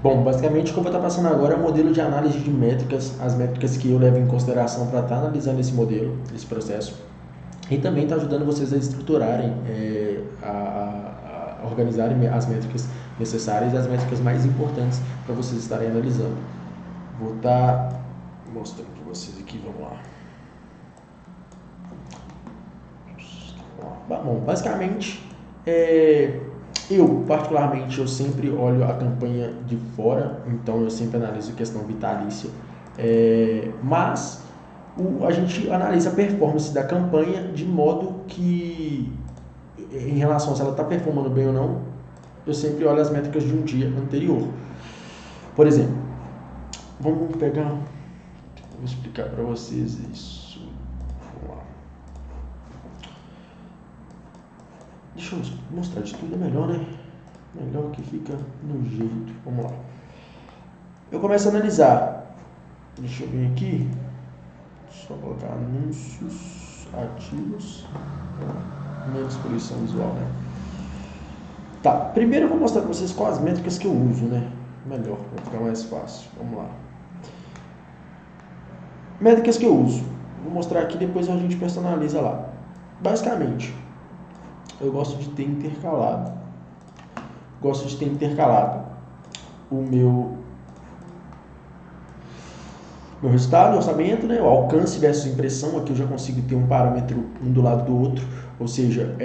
Bom, basicamente o que eu vou estar passando agora é o modelo de análise de métricas, as métricas que eu levo em consideração para estar analisando esse modelo, esse processo, e também está ajudando vocês a estruturarem, a organizarem as métricas necessárias e as métricas mais importantes para vocês estarem analisando. Vou estar mostrando para vocês aqui, vamos lá. Bom, basicamente, eu particularmente eu sempre olho a campanha de fora, então eu sempre analiso a questão vitalícia, mas a gente analisa a performance da campanha de modo que, em relação a se ela está performando bem ou não, eu sempre olho as métricas de um dia anterior. Por exemplo, vamos pegar, vou explicar para vocês isso. Vamos lá. Deixa eu mostrar de tudo, é melhor, né? Melhor que fica no jeito. Vamos lá. Eu começo a analisar. Deixa eu vir aqui. Só colocar anúncios ativos. Menos poluição visual, né? Tá, primeiro eu vou mostrar para vocês quais as métricas que eu uso, né? Melhor, para ficar mais fácil. Vamos lá. Métricas que eu uso. Vou mostrar aqui, depois a gente personaliza lá. Basicamente, eu gosto de ter intercalado. O meu resultado, o orçamento, né? O alcance versus impressão. Aqui eu já consigo ter um parâmetro um do lado do outro, ou seja,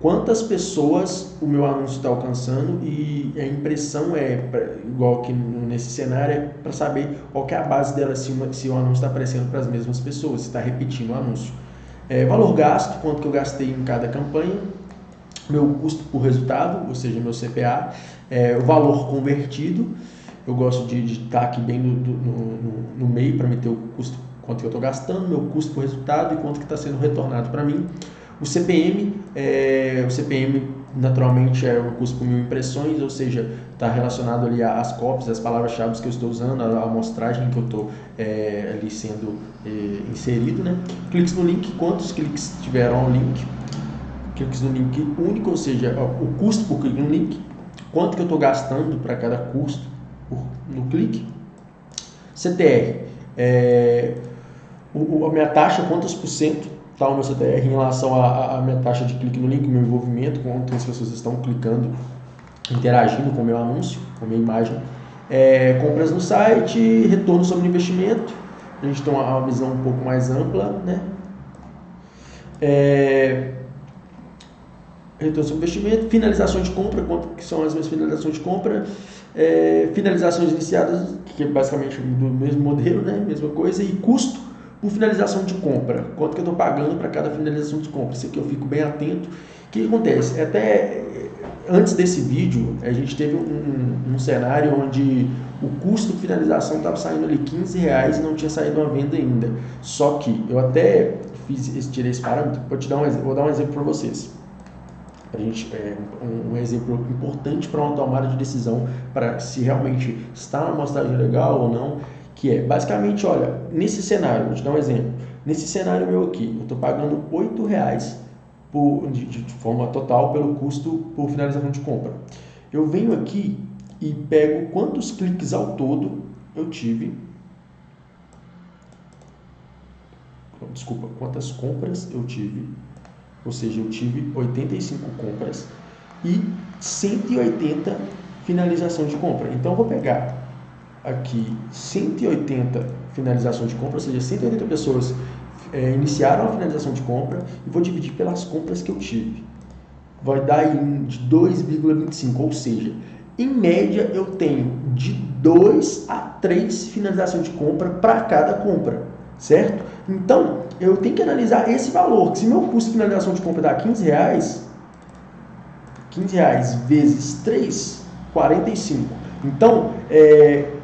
quantas pessoas o meu anúncio está alcançando, e a impressão igual aqui nesse cenário, para saber qual que é a base dela, se o anúncio está aparecendo para as mesmas pessoas, se está repetindo o anúncio. Valor gasto, quanto que eu gastei em cada campanha, meu custo por resultado, ou seja, meu CPA, o valor convertido. Eu gosto de estar aqui bem no meio para me ter o custo, quanto que eu estou gastando, meu custo por resultado e quanto que está sendo retornado para mim. O CPM naturalmente é o custo por 1000 impressões, ou seja, está relacionado ali às copies, às palavras-chave que eu estou usando, à amostragem que eu estou ali sendo inserido, né? Cliques no link, quantos cliques tiveram ao link. Cliques no link único, ou seja, o custo por clique no link, quanto que eu estou gastando para cada custo no clique. CTR, a minha taxa, quantos por cento está o meu CTR em relação à minha taxa de clique no link, meu envolvimento, quantas pessoas estão clicando, interagindo com o meu anúncio, com a minha imagem. Compras no site, retorno sobre investimento, a gente tem uma visão um pouco mais ampla, né? Retorno sobre investimento, finalizações de compra, quanto que são as minhas finalizações de compra, finalizações iniciadas, que é basicamente do mesmo modelo, né? Mesma coisa, e custo por finalização de compra, quanto que eu estou pagando para cada finalização de compra. Isso aqui eu fico bem atento. O que acontece? Até antes desse vídeo, a gente teve um cenário onde o custo de finalização estava saindo ali R$15 e não tinha saído uma venda ainda. Só que eu até tirei esse parâmetro, vou dar um exemplo para vocês. Um exemplo importante para uma tomada de decisão, para se realmente está uma amostragem legal ou não, que é, basicamente, olha, nesse cenário, vou te dar um exemplo, nesse cenário meu aqui, eu estou pagando R$8 de forma total pelo custo por finalização de compra. Eu venho aqui e pego quantos cliques ao todo eu tive, quantas compras eu tive, ou seja, eu tive 85 compras e 180 finalização de compra. Então eu vou pegar aqui 180 finalizações de compra, ou seja, 180 pessoas iniciaram a finalização de compra, e vou dividir pelas compras que eu tive. Vai dar de 2,25, ou seja, em média eu tenho de 2 a 3 finalizações de compra para cada compra, certo? Então, eu tenho que analisar esse valor, que se meu custo de finalização de compra dá R$15, 15 vezes 3, 45. Então,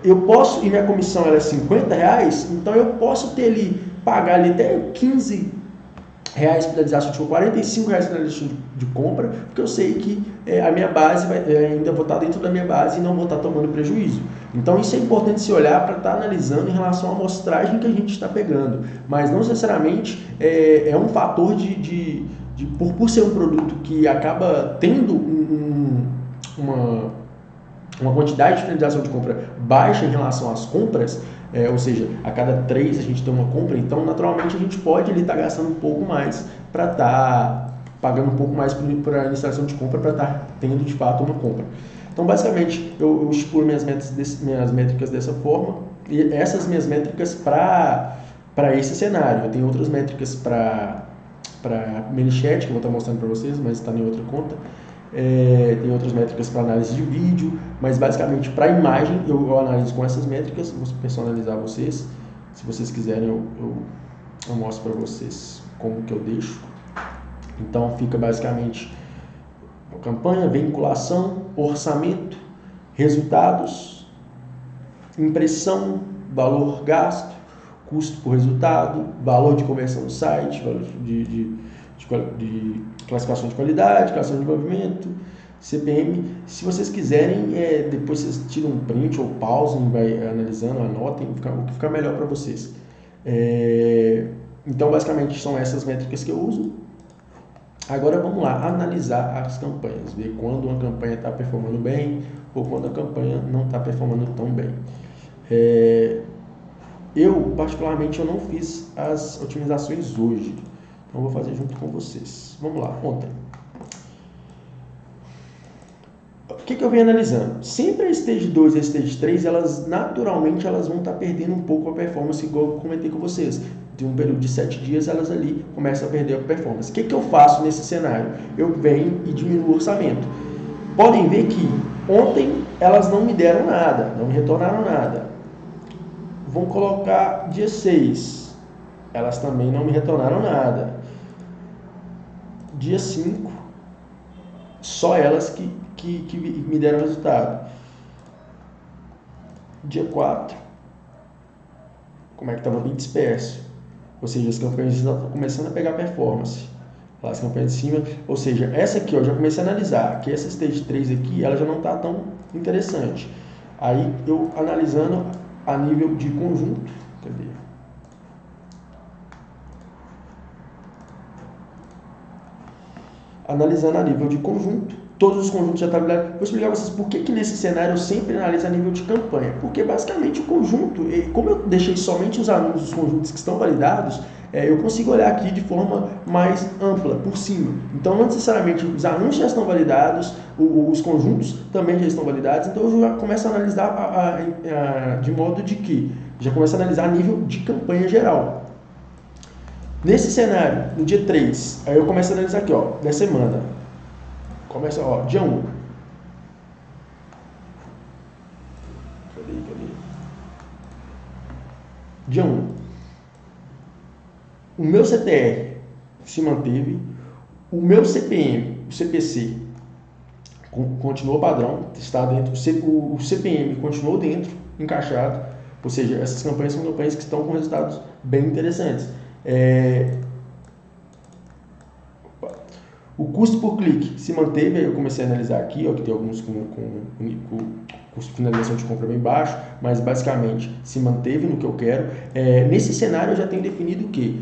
eu posso, e minha comissão ela é R$50, então eu posso ter ali, pagar ali até R$15 finalização de compra, R$45 finalização de compra, porque eu sei que a minha base ainda vou estar dentro da minha base e não vou estar tomando prejuízo. Então isso é importante se olhar para estar analisando em relação à amostragem que a gente está pegando, mas não necessariamente é um fator por ser um produto que acaba tendo uma uma quantidade de finalização de compra baixa em relação às compras, ou seja, a cada 3 a gente tem uma compra, então naturalmente a gente pode estar gastando um pouco mais para estar pagando um pouco mais para a iniciação de compra para estar tendo de fato uma compra. Então basicamente eu estipulo minhas métricas dessa forma, e essas minhas métricas para esse cenário. Eu tenho outras métricas para ManyChat, que eu vou estar mostrando para vocês, mas está em outra conta. Tem outras métricas para análise de vídeo, mas basicamente para imagem eu analiso com essas métricas. Vou personalizar vocês. Se vocês quiserem eu mostro para vocês como que eu deixo. Então fica basicamente campanha, vinculação, orçamento, resultados, impressão, valor gasto, custo por resultado, valor de conversão do site, valor de classificação de qualidade, classificação de desenvolvimento, CPM. Se vocês quiserem, depois vocês tiram um print ou pausem, vai analisando, anotem, o que ficar melhor para vocês. Então, basicamente, são essas métricas que eu uso. Agora vamos lá, analisar as campanhas, ver quando uma campanha está performando bem ou quando a campanha não está performando tão bem. Eu, particularmente, eu não fiz as otimizações hoje, então vou fazer junto com vocês. Vamos lá, ontem. O que eu venho analisando? Sempre a Stage 2 e a Stage 3, naturalmente elas vão estar perdendo um pouco a performance, igual eu comentei com vocês. De um período de 7 dias, elas ali começam a perder a performance. O que eu faço nesse cenário? Eu venho e diminuo o orçamento. Podem ver que ontem elas não me deram nada, não me retornaram nada. Vamos colocar dia 6, elas também não me retornaram nada. Dia 5, só elas que me deram resultado. Dia 4, como é que estava bem disperso. Ou seja, as campanhas estão começando a pegar performance. As campanhas de cima, ou seja, essa aqui eu já comecei a analisar, que essa Stage 3 aqui, ela já não está tão interessante. Aí eu analisando a nível de conjunto, cadê? Analisando a nível de conjunto, todos os conjuntos de rentabilidade. Vou explicar para vocês por que nesse cenário eu sempre analiso a nível de campanha. Porque basicamente o conjunto, como eu deixei somente os anúncios dos conjuntos que estão validados, eu consigo olhar aqui de forma mais ampla, por cima. Então não necessariamente os anúncios já estão validados, os conjuntos também já estão validados, então eu já começo a analisar de modo de que já começo a analisar a nível de campanha geral. Nesse cenário, no dia 3, aí eu começo a analisar aqui, ó, da semana. Começa, ó, dia 1. Cadê? Dia 1. O meu CTR se manteve, o meu CPM, o CPC, continuou padrão, está dentro, o CPM continuou dentro, encaixado, ou seja, essas campanhas são campanhas que estão com resultados bem interessantes. O custo por clique se manteve, aí eu comecei a analisar aqui, ó, que tem alguns com custo de finalização de compra bem baixo, mas basicamente se manteve no que eu quero. Nesse cenário eu já tenho definido o quê?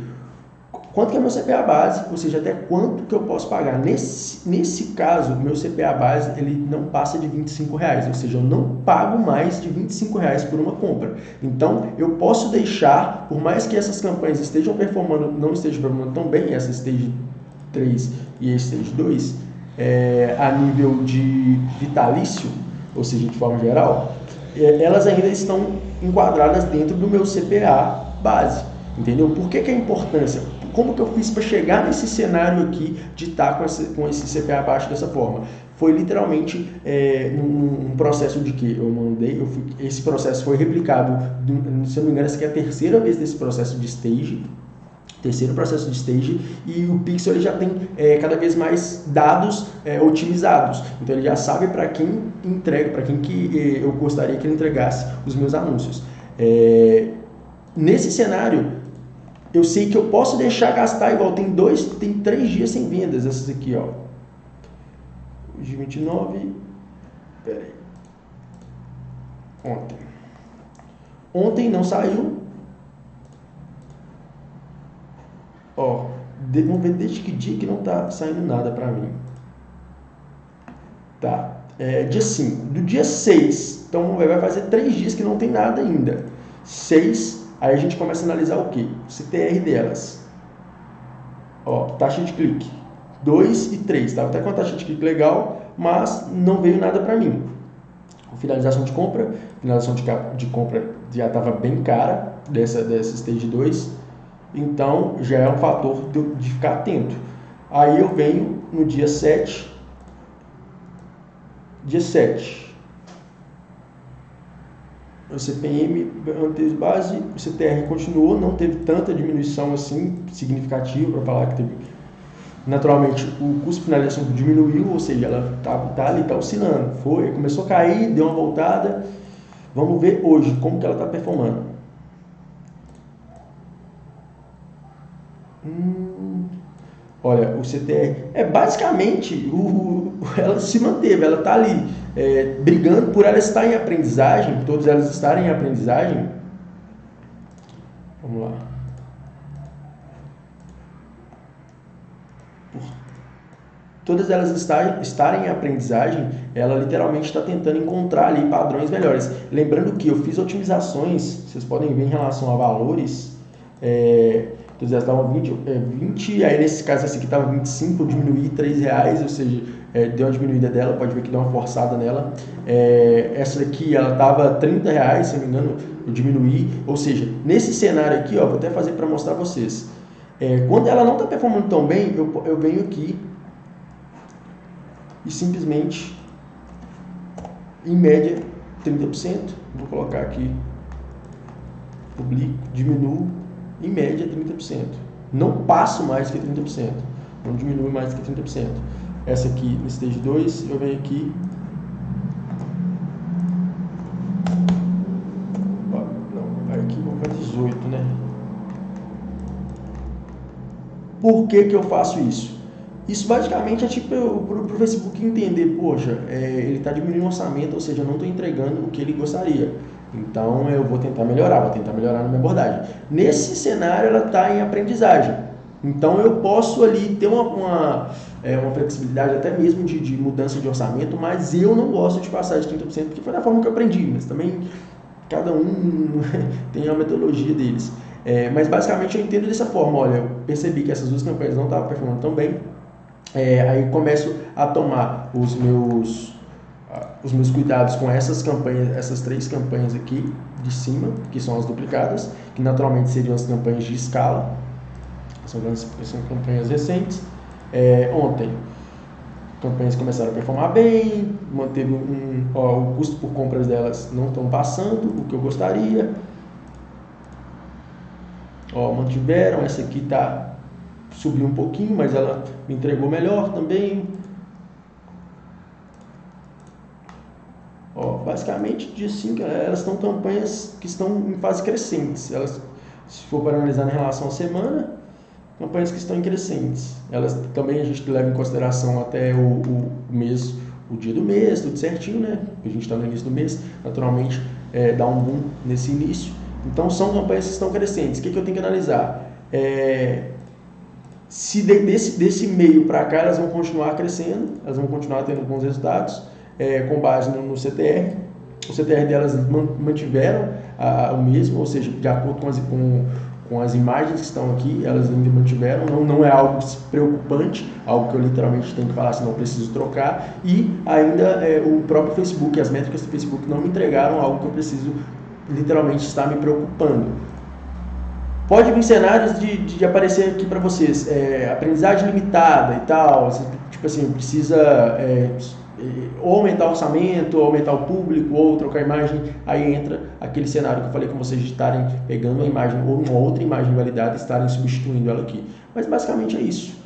Quanto que é meu CPA base, ou seja, até quanto que eu posso pagar. Nesse caso, meu CPA base ele não passa de R$25, ou seja, eu não pago mais de R$25 por uma compra. Então, eu posso deixar, por mais que essas campanhas estejam performando, não estejam performando tão bem, essa Stage 3 e a Stage 2, a nível de vitalício, ou seja, de forma geral, elas ainda estão enquadradas dentro do meu CPA base. Entendeu? Por que a importância? Como que eu fiz para chegar nesse cenário aqui de estar com esse CPA baixo dessa forma? Foi literalmente um processo de que esse processo foi replicado, se eu não me engano, essa aqui é a terceira vez desse processo de stage, terceiro processo de stage, e o Pixel ele já tem cada vez mais dados otimizados, então ele já sabe para quem entrega, para quem que eu gostaria que ele entregasse os meus anúncios. Nesse cenário, eu sei que eu posso deixar gastar igual, tem 3 dias sem vendas, essas aqui, ó. Hoje 29, peraí. Ontem não saiu. Ó, vamos ver desde que dia que não tá saindo nada pra mim. Tá, dia 5. Do dia 6, então vai fazer 3 dias que não tem nada ainda. 6, aí a gente começa a analisar o quê? O CTR delas. Ó, taxa de clique. 2 e 3. Estava até com a taxa de clique legal, mas não veio nada para mim. Finalização de compra. Finalização de compra já estava bem cara dessa Stage 2. Então já é um fator de ficar atento. Aí eu venho no dia 7. Dia 7. O CPM antecedeu base, o CTR continuou, não teve tanta diminuição assim significativa para falar que teve. Naturalmente, o custo de finalização diminuiu, ou seja, ela tá ali, tá oscilando. Começou a cair, deu uma voltada. Vamos ver hoje como que ela está performando. Olha, o CTR basicamente ela se manteve, ela está ali brigando por ela estar em aprendizagem, todas elas estarem em aprendizagem. Vamos lá. Por todas elas estarem em aprendizagem, ela literalmente está tentando encontrar ali padrões melhores. Lembrando que eu fiz otimizações, vocês podem ver em relação a valores. Todas elas estavam 20, aí nesse caso essa aqui estava 25, eu diminuí R$3, ou seja, deu uma diminuída dela, pode ver que deu uma forçada nela. Essa aqui ela estava R$30, se não me engano, eu diminuí, ou seja, nesse cenário aqui, ó, vou até fazer para mostrar para vocês. Quando ela não está performando tão bem, eu venho aqui e simplesmente, em média, 30%, vou colocar aqui, publico, diminuo, em média 30%. Não passo mais que 30%. Não diminui mais que 30%. Essa aqui no Stage 2, eu venho aqui. Não, aqui vou para 18, né? Por que que eu faço isso? Isso basicamente é tipo para o Facebook entender, poxa, ele está diminuindo o orçamento, ou seja, eu não estou entregando o que ele gostaria. Então eu vou tentar melhorar na minha abordagem. Nesse cenário ela está em aprendizagem. Então eu posso ali ter uma flexibilidade até mesmo de mudança de orçamento, mas eu não gosto de passar de 30%, porque foi da forma que eu aprendi, mas também cada um tem a metodologia deles. Mas basicamente eu entendo dessa forma, olha, eu percebi que essas duas campanhas não estavam performando tão bem, aí começo a tomar os meus cuidados com essas campanhas, essas 3 campanhas aqui de cima, que são as duplicadas, que naturalmente seriam as campanhas de escala, são campanhas recentes. Ontem, campanhas começaram a performar bem, manteve o custo por compras delas não estão passando o que eu gostaria. Mantiveram, essa aqui subiu um pouquinho, mas ela me entregou melhor também. Basicamente, dia 5, elas estão campanhas que estão em fase crescentes. Elas, se for para analisar em relação à semana, campanhas que estão em crescentes. Elas também a gente leva em consideração até o mês, o dia do mês, tudo certinho, né? A gente está no início do mês, naturalmente dá um boom nesse início. Então são campanhas que estão crescentes. O que eu tenho que analisar? Se desse meio para cá elas vão continuar crescendo, elas vão continuar tendo bons resultados, com base no CTR. O CTR delas mantiveram o mesmo, ou seja, de acordo com as imagens que estão aqui, elas ainda mantiveram, não é algo preocupante, algo que eu literalmente tenho que falar, senão eu preciso trocar, e ainda o próprio Facebook, as métricas do Facebook não me entregaram algo que eu preciso literalmente estar me preocupando. Pode vir cenários de aparecer aqui para vocês, aprendizagem limitada e tal, tipo assim, precisa ou aumentar o orçamento, ou aumentar o público, ou trocar a imagem, aí entra aquele cenário que eu falei com vocês de estarem pegando uma imagem ou uma outra imagem validada e estarem substituindo ela aqui. Mas basicamente é isso.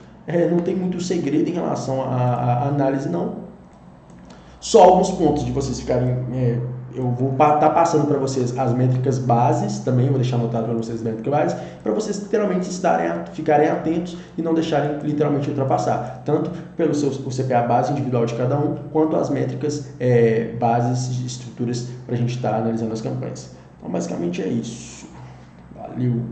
Não tem muito segredo em relação à análise, não. Só alguns pontos de vocês ficarem... eu vou estar passando para vocês as métricas bases, também vou deixar anotado para vocês as métricas bases, para vocês literalmente ficarem atentos e não deixarem literalmente ultrapassar, tanto pelo o CPA base individual de cada um, quanto as métricas bases de estruturas para a gente estar analisando as campanhas. Então basicamente é isso. Valeu!